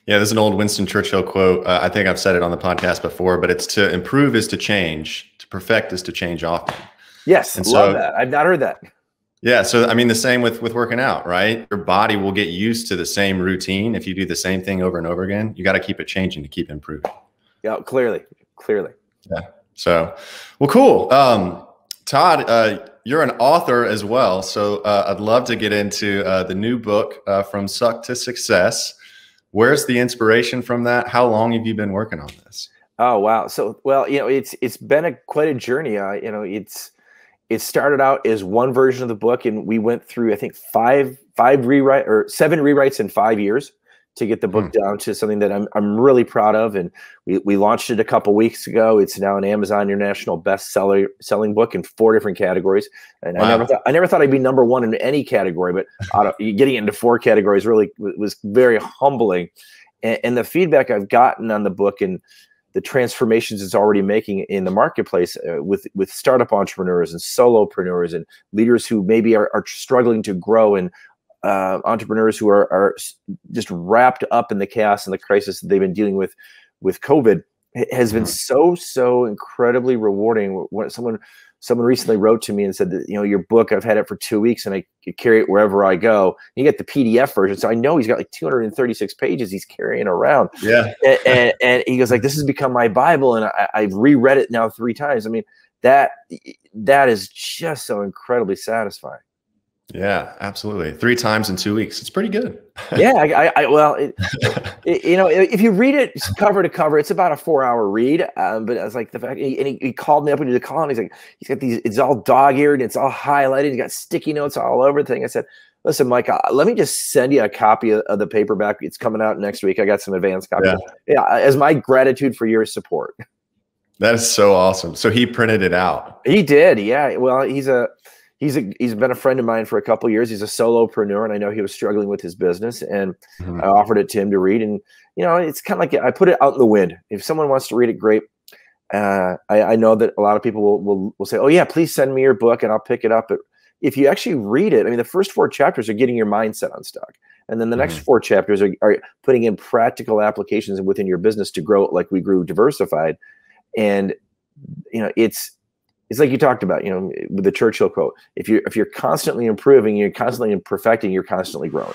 Yeah, there's an old Winston Churchill quote. I think I've said it on the podcast before, but it's to improve is to change, to perfect is to change often. Yes, And love so, that. I've not heard that. yeah, so I mean, the same with working out, right? Your body will get used to the same routine if you do the same thing over and over again. You got to keep it changing to keep improving. Yeah, clearly. Yeah. So, well, cool. Todd, you're an author as well, so I'd love to get into the new book, From Suck to Success. Where's the inspiration from that? How long have you been working on this? Oh, wow. So, well, it's been quite a journey. It started out as one version of the book, and we went through, I think, seven rewrites in 5 years to get the book down to something that I'm really proud of. And we launched it a couple weeks ago. It's now an Amazon International selling book in 4 different categories. And wow. I never thought I'd be number one in any category, but getting into 4 categories really was very humbling. And the feedback I've gotten on the book and the transformations it's already making in the marketplace with startup entrepreneurs and solopreneurs and leaders who maybe are struggling to grow, and entrepreneurs who are just wrapped up in the chaos and the crisis that they've been dealing with COVID has been so incredibly rewarding. When someone recently wrote to me and said that, your book, I've had it for 2 weeks and I carry it wherever I go. You get the PDF version, so I know he's got like 236 pages he's carrying around. Yeah, and he goes like, this has become my Bible, and I've reread it now 3 times. I mean, that is just so incredibly satisfying. Yeah, absolutely. 3 times in 2 weeks. It's pretty good. Yeah. Well, if you read it cover to cover, it's about a 4-hour read. But I was like, the fact, and he called me up into the call, and he's like, he's got these, it's all dog-eared, it's all highlighted. He's got sticky notes all over the thing. I said, listen, Mike, let me just send you a copy of the paperback. It's coming out next week. I got some advanced copies. Yeah, as my gratitude for your support. That is so awesome. So he printed it out. He did. Yeah. Well, he's been a friend of mine for a couple of years. He's a solopreneur, and I know he was struggling with his business, and I offered it to him to read. And, it's kind of like I put it out in the wind. If someone wants to read it, great. I know that a lot of people will say, oh yeah, please send me your book and I'll pick it up. But if you actually read it, I mean, the first 4 chapters are getting your mindset unstuck. And then the next 4 chapters are putting in practical applications within your business to grow like we grew Diversified. And, it's like you talked about, with the Churchill quote, if you're constantly improving, you're constantly perfecting, you're constantly growing.